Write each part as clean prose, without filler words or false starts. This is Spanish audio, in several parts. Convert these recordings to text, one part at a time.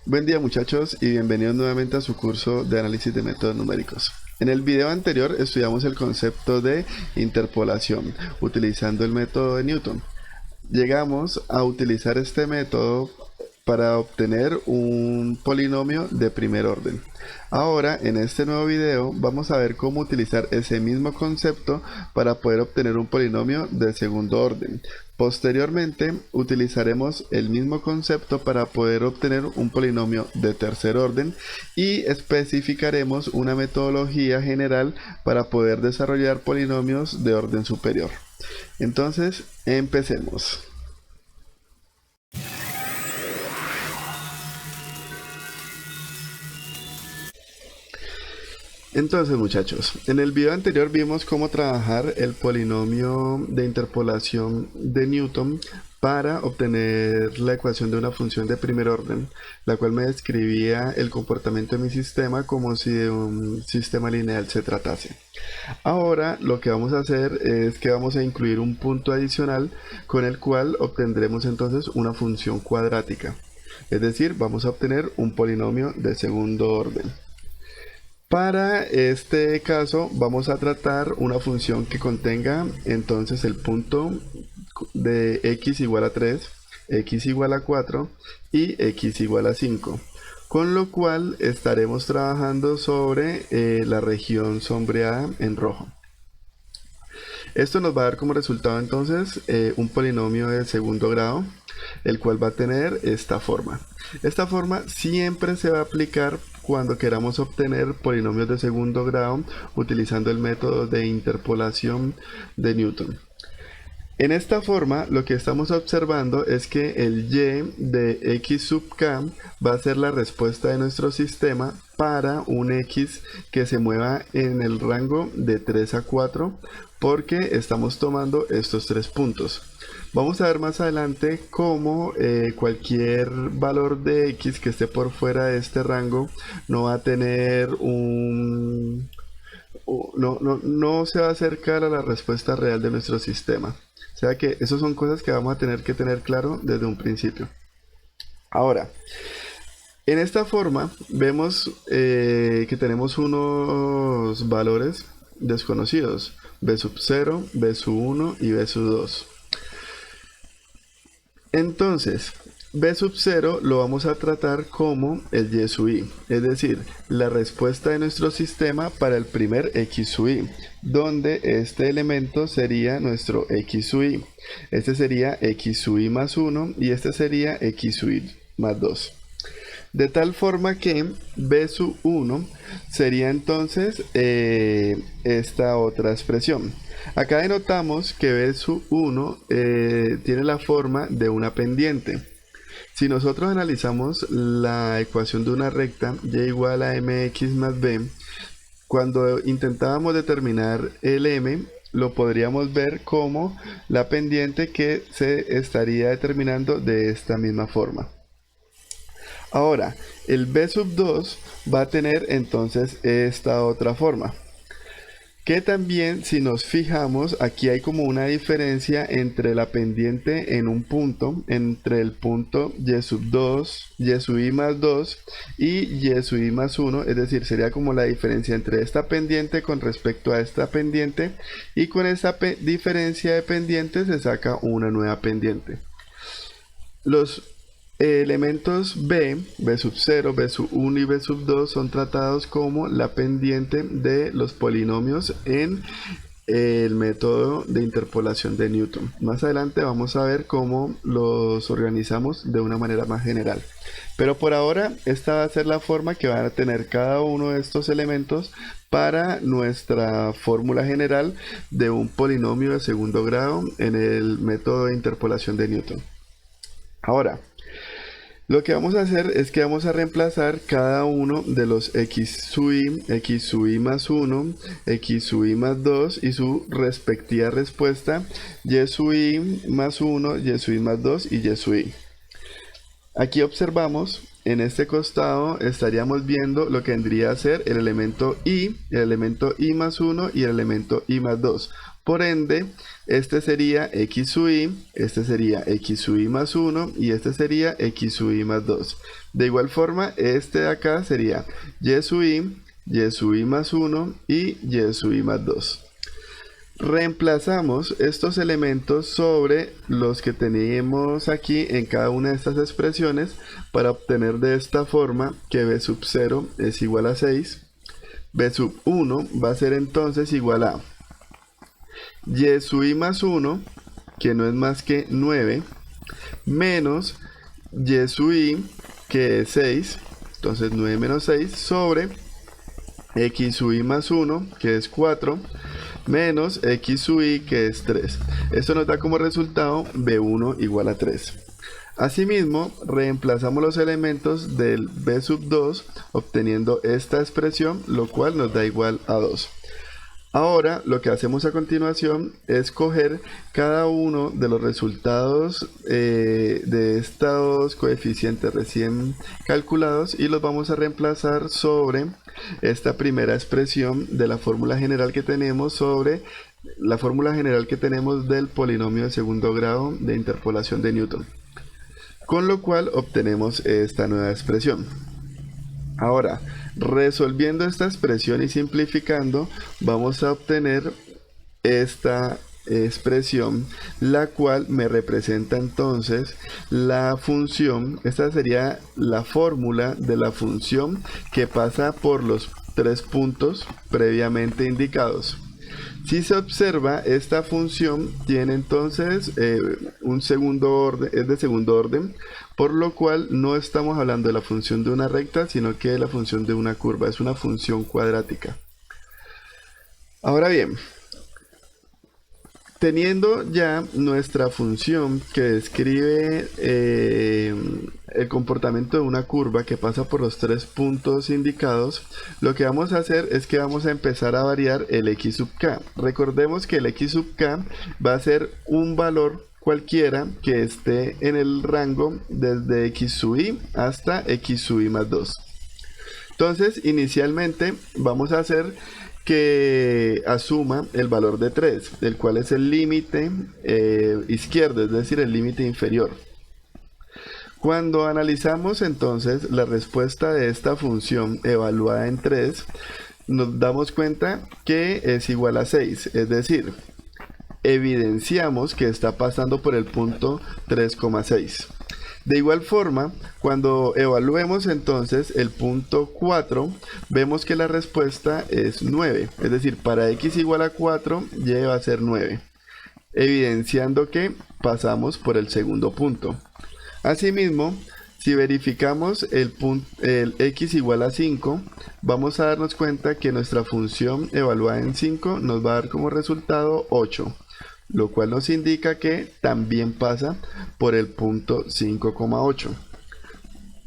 Buen día muchachos y bienvenidos nuevamente a su curso de análisis de métodos numéricos. En el video anterior estudiamos el concepto de interpolación utilizando el método de Newton. Llegamos a utilizar este método para obtener un polinomio de primer orden. Ahora, en este nuevo video, vamos a ver cómo utilizar ese mismo concepto para poder obtener un polinomio de segundo orden. Posteriormente, utilizaremos el mismo concepto para poder obtener un polinomio de tercer orden y especificaremos una metodología general para poder desarrollar polinomios de orden superior. Entonces, empecemos. Entonces muchachos, en el video anterior vimos cómo trabajar el polinomio de interpolación de Newton para obtener la ecuación de una función de primer orden, la cual me describía el comportamiento de mi sistema como si de un sistema lineal se tratase. Ahora lo que vamos a hacer es que vamos a incluir un punto adicional con el cual obtendremos entonces una función cuadrática, es decir, vamos a obtener un polinomio de segundo orden. Para este caso vamos a tratar una función que contenga entonces el punto de x igual a 3, x igual a 4 y x igual a 5. Con lo cual estaremos trabajando sobre la región sombreada en rojo. Esto nos va a dar como resultado entonces un polinomio de segundo grado, el cual va a tener esta forma. Esta forma siempre se va a aplicar cuando queramos obtener polinomios de segundo grado utilizando el método de interpolación de Newton. En esta forma lo que estamos observando es que el y de x sub k va a ser la respuesta de nuestro sistema para un x que se mueva en el rango de 3 a 4 porque estamos tomando estos tres puntos. Vamos a ver más adelante cómo cualquier valor de x que esté por fuera de este rango no va a tener no se va a acercar a la respuesta real de nuestro sistema. O sea que esas son cosas que vamos a tener que tener claro desde un principio. Ahora, en esta forma vemos que tenemos unos valores desconocidos, b sub 0, b sub 1 y b sub 2. Entonces, b sub 0 lo vamos a tratar como el y sub i, es decir, la respuesta de nuestro sistema para el primer x sub i, donde este elemento sería nuestro x sub i. Este sería x sub i más 1 y este sería x sub i más 2. De tal forma que b sub 1 sería entonces esta otra expresión. Acá denotamos que b sub 1 tiene la forma de una pendiente. Si nosotros analizamos la ecuación de una recta y igual a mx más b, cuando intentábamos determinar el m, lo podríamos ver como la pendiente que se estaría determinando de esta misma forma. Ahora, el b sub 2 va a tener entonces esta otra forma. Que también, si nos fijamos, aquí hay como una diferencia entre la pendiente en un punto, entre el punto y sub 2, y sub i más 2 y y sub i más 1, es decir, sería como la diferencia entre esta pendiente con respecto a esta pendiente, y con esta diferencia de pendientes se saca una nueva pendiente. Los elementos b sub 0, b sub 1 y b sub 2 son tratados como la pendiente de los polinomios en el método de interpolación de Newton. Más adelante vamos a ver cómo los organizamos de una manera más general. Pero por ahora esta va a ser la forma que van a tener cada uno de estos elementos para nuestra fórmula general de un polinomio de segundo grado en el método de interpolación de Newton. Ahora, lo que vamos a hacer es que vamos a reemplazar cada uno de los x sub i más 1, x sub i más 2 y su respectiva respuesta y sub i más 1, y sub i más 2 y y sub i. Aquí observamos, en este costado estaríamos viendo lo que vendría a ser el elemento i más 1 y el elemento i más 2. Por ende, este sería x sub i, este sería x sub i más 1 y este sería x sub i más 2. De igual forma, este de acá sería y sub i más 1 y y sub i más 2. Reemplazamos estos elementos sobre los que teníamos aquí en cada una de estas expresiones para obtener de esta forma que b sub 0 es igual a 6. B sub 1 va a ser entonces igual a y sub i más 1, que no es más que 9, menos y sub i, que es 6, entonces 9 menos 6, sobre x sub i más 1, que es 4, menos x sub i, que es 3. Esto nos da como resultado b1 igual a 3. Asimismo, reemplazamos los elementos del b sub 2 obteniendo esta expresión, lo cual nos da igual a 2. Ahora lo que hacemos a continuación es coger cada uno de los resultados de estos coeficientes recién calculados y los vamos a reemplazar sobre esta primera expresión de la fórmula general que tenemos sobre la fórmula general que tenemos del polinomio de segundo grado de interpolación de Newton, con lo cual obtenemos esta nueva expresión. Ahora, resolviendo esta expresión y simplificando, vamos a obtener esta expresión, la cual me representa entonces la función. Esta sería la fórmula de la función que pasa por los 3 puntos previamente indicados. Si se observa, esta función tiene entonces un segundo orden, es de segundo orden, por lo cual no estamos hablando de la función de una recta, sino que de la función de una curva, es una función cuadrática. Ahora bien, teniendo ya nuestra función que describe el comportamiento de una curva que pasa por los 3 puntos indicados, lo que vamos a hacer es que vamos a empezar a variar el x sub k. Recordemos que el x sub k va a ser un valor cualquiera que esté en el rango desde x sub i hasta x sub i más 2. Entonces, inicialmente vamos a hacer que asuma el valor de 3, el cual es el límite izquierdo, es decir, el límite inferior. Cuando analizamos entonces la respuesta de esta función evaluada en 3, nos damos cuenta que es igual a 6, es decir, evidenciamos que está pasando por el punto 3,6. De igual forma, cuando evaluemos entonces el punto 4, vemos que la respuesta es 9, es decir, para x igual a 4, y va a ser 9, evidenciando que pasamos por el segundo punto. Asimismo, si verificamos el x igual a 5, vamos a darnos cuenta que nuestra función evaluada en 5 nos va a dar como resultado 8. Lo cual nos indica que también pasa por el punto 5,8.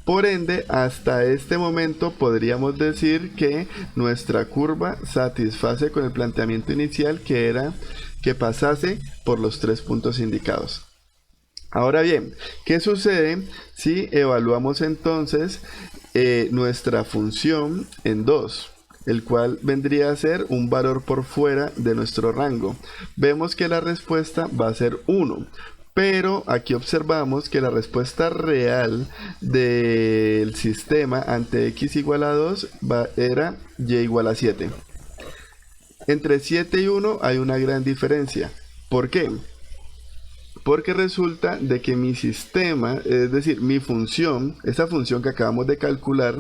Por ende, hasta este momento podríamos decir que nuestra curva satisface con el planteamiento inicial, que era que pasase por los 3 puntos indicados. Ahora bien, ¿qué sucede si evaluamos entonces nuestra función en 2? El cual vendría a ser un valor por fuera de nuestro rango. Vemos que la respuesta va a ser 1, pero aquí observamos que la respuesta real del sistema ante x igual a 2 era y igual a 7. Entre 7 y 1 hay una gran diferencia. ¿Por qué? Porque resulta de que mi sistema, es decir, mi función, esa función que acabamos de calcular,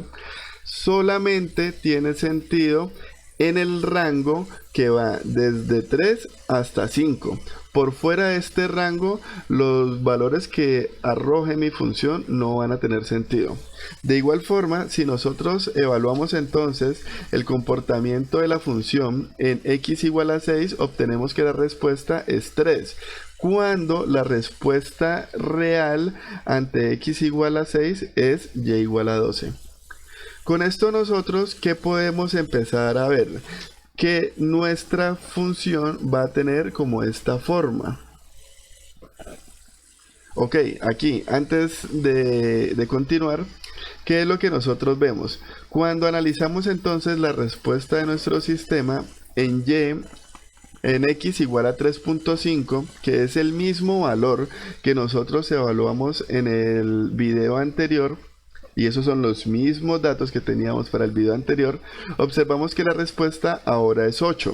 solamente tiene sentido en el rango que va desde 3 hasta 5. Por fuera de este rango, los valores que arroje mi función no van a tener sentido. De igual forma, si nosotros evaluamos entonces el comportamiento de la función en x igual a 6, obtenemos que la respuesta es 3. Cuando la respuesta real ante x igual a 6 es y igual a 12. Con esto nosotros, ¿qué podemos empezar a ver? Que nuestra función va a tener como esta forma. Ok, aquí, antes de continuar, ¿qué es lo que nosotros vemos? Cuando analizamos entonces la respuesta de nuestro sistema en y en x igual a 3.5, que es el mismo valor que nosotros evaluamos en el video anterior, y esos son los mismos datos que teníamos para el video anterior, observamos que la respuesta ahora es 8.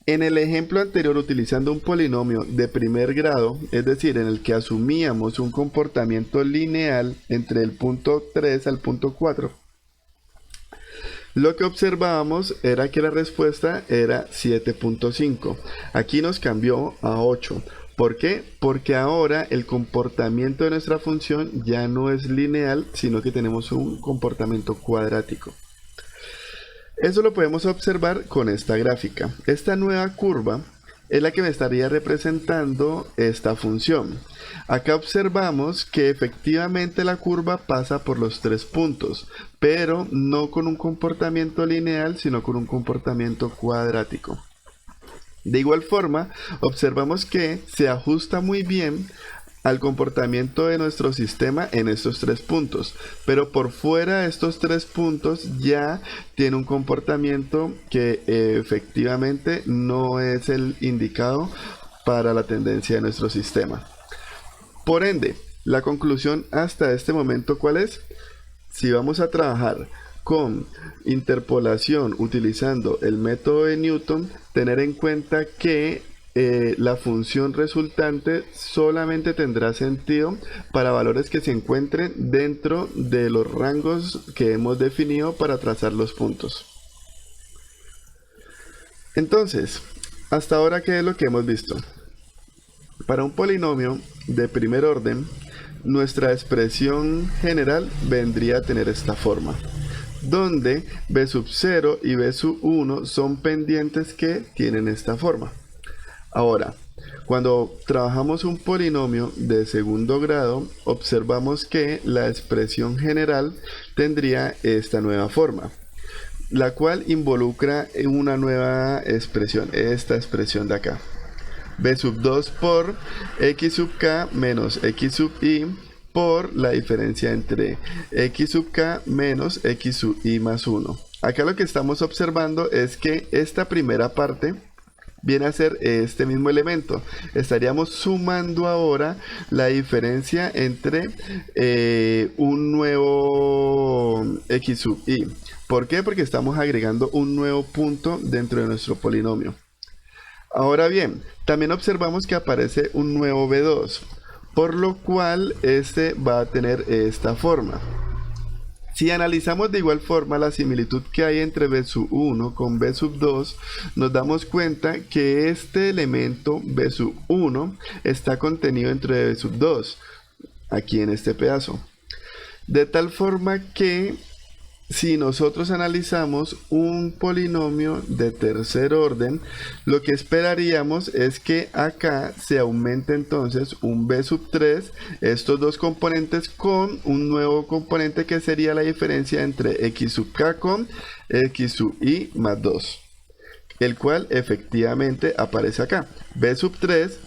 En el ejemplo anterior, utilizando un polinomio de primer grado, es decir, en el que asumíamos un comportamiento lineal entre el punto 3 al punto 4, lo que observábamos era que la respuesta era 7.5. Aquí nos cambió a 8. ¿Por qué? Porque ahora el comportamiento de nuestra función ya no es lineal, sino que tenemos un comportamiento cuadrático. Eso lo podemos observar con esta gráfica. Esta nueva curva es la que me estaría representando esta función. Acá observamos que efectivamente la curva pasa por los 3 puntos, pero no con un comportamiento lineal, sino con un comportamiento cuadrático. De igual forma, observamos que se ajusta muy bien al comportamiento de nuestro sistema en estos 3 puntos, pero por fuera de estos 3 puntos ya tiene un comportamiento que efectivamente no es el indicado para la tendencia de nuestro sistema. Por ende, la conclusión hasta este momento, ¿cuál es? Si vamos a trabajar con interpolación utilizando el método de Newton, tener en cuenta que la función resultante solamente tendrá sentido para valores que se encuentren dentro de los rangos que hemos definido para trazar los puntos. Entonces, hasta ahora, ¿qué es lo que hemos visto? Para un polinomio de primer orden, nuestra expresión general vendría a tener esta forma, donde b sub 0 y b sub 1 son pendientes que tienen esta forma. Ahora, cuando trabajamos un polinomio de segundo grado, observamos que la expresión general tendría esta nueva forma, la cual involucra una nueva expresión, esta expresión de acá. B sub 2 por x sub k menos x sub y por la diferencia entre x sub k menos x sub y más 1. Acá lo que estamos observando es que esta primera parte viene a ser este mismo elemento. Estaríamos sumando ahora la diferencia entre un nuevo x sub y. ¿Por qué? Porque estamos agregando un nuevo punto dentro de nuestro polinomio. Ahora bien, también observamos que aparece un nuevo b2, por lo cual este va a tener esta forma. Si analizamos de igual forma la similitud que hay entre b sub 1 con b sub 2, nos damos cuenta que este elemento b sub 1 está contenido dentro de b sub 2, aquí en este pedazo. De tal forma que si nosotros analizamos un polinomio de tercer orden, lo que esperaríamos es que acá se aumente entonces un b sub 3, estos dos componentes con un nuevo componente que sería la diferencia entre x sub k con x sub y más 2, el cual efectivamente aparece acá, b sub 3,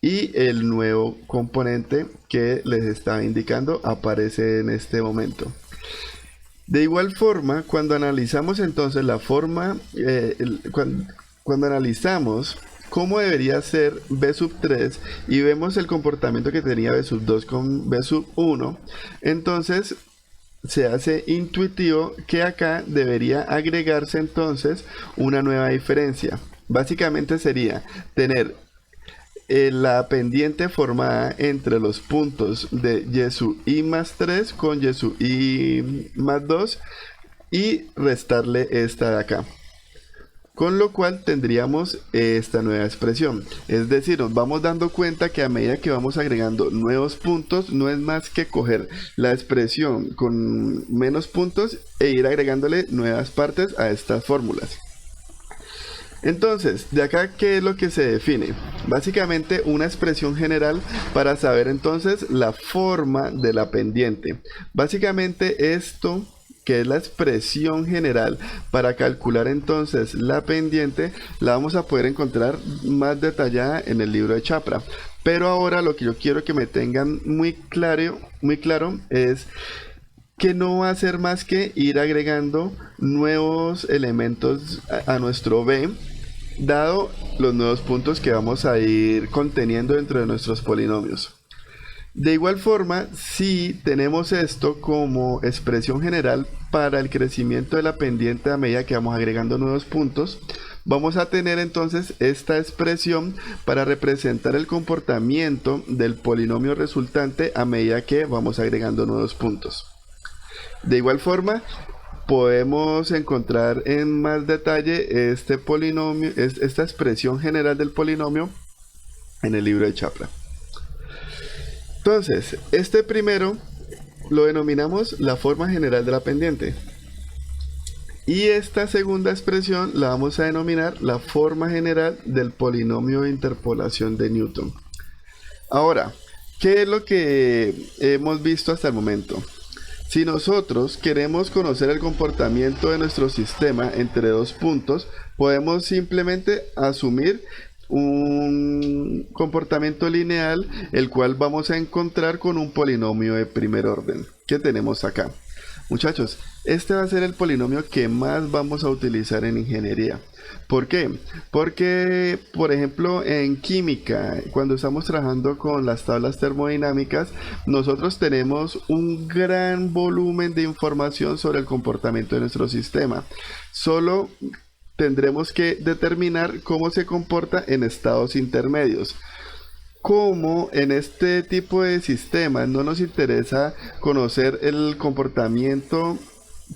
y el nuevo componente que les estaba indicando aparece en este momento. De igual forma, cuando analizamos entonces la forma, cuando analizamos cómo debería ser b sub 3 y vemos el comportamiento que tenía b sub 2 con b sub 1, entonces se hace intuitivo que acá debería agregarse entonces una nueva diferencia. Básicamente sería tener la pendiente formada entre los puntos de y sub i más 3 con y sub i más 2 y restarle esta de acá, con lo cual tendríamos esta nueva expresión. Es decir, nos vamos dando cuenta que a medida que vamos agregando nuevos puntos, no es más que coger la expresión con menos puntos e ir agregándole nuevas partes a estas fórmulas. Entonces, de acá, ¿qué es lo que se define? Básicamente una expresión general para saber entonces la forma de la pendiente. Básicamente esto, que es la expresión general para calcular entonces la pendiente, la vamos a poder encontrar más detallada en el libro de Chapra. Pero ahora lo que yo quiero que me tengan muy claro es que no va a ser más que ir agregando nuevos elementos a nuestro B, dado los nuevos puntos que vamos a ir conteniendo dentro de nuestros polinomios. De igual forma, si tenemos esto como expresión general para el crecimiento de la pendiente a medida que vamos agregando nuevos puntos, vamos a tener entonces esta expresión para representar el comportamiento del polinomio resultante a medida que vamos agregando nuevos puntos. De igual forma, podemos encontrar en más detalle este polinomio, esta expresión general del polinomio en el libro de Chapla. Entonces, este primero lo denominamos la forma general de la pendiente. Y esta segunda expresión la vamos a denominar la forma general del polinomio de interpolación de Newton. Ahora, ¿qué es lo que hemos visto hasta el momento? Si nosotros queremos conocer el comportamiento de nuestro sistema entre dos puntos, podemos simplemente asumir un comportamiento lineal, el cual vamos a encontrar con un polinomio de primer orden que tenemos acá. Muchachos, este va a ser el polinomio que más vamos a utilizar en ingeniería. ¿Por qué? Porque, por ejemplo, en química, cuando estamos trabajando con las tablas termodinámicas, nosotros tenemos un gran volumen de información sobre el comportamiento de nuestro sistema. Solo tendremos que determinar cómo se comporta en estados intermedios. Como en este tipo de sistemas no nos interesa conocer el comportamiento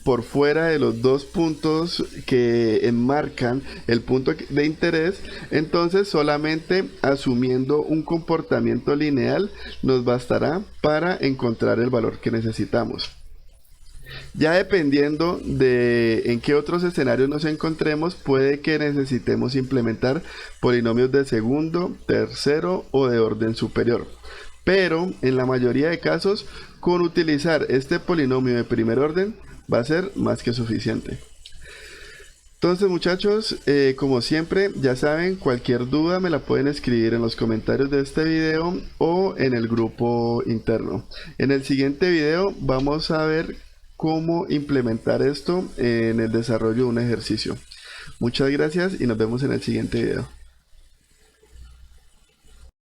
por fuera de los dos puntos que enmarcan el punto de interés, entonces solamente asumiendo un comportamiento lineal nos bastará para encontrar el valor que necesitamos. Ya dependiendo de en qué otros escenarios nos encontremos, puede que necesitemos implementar polinomios de segundo, tercero o de orden superior. Pero en la mayoría de casos, con utilizar este polinomio de primer orden va a ser más que suficiente. Entonces, muchachos, como siempre, ya saben, cualquier duda me la pueden escribir en los comentarios de este video o en el grupo interno. En el siguiente video vamos a ver cómo implementar esto en el desarrollo de un ejercicio. Muchas gracias y nos vemos en el siguiente video.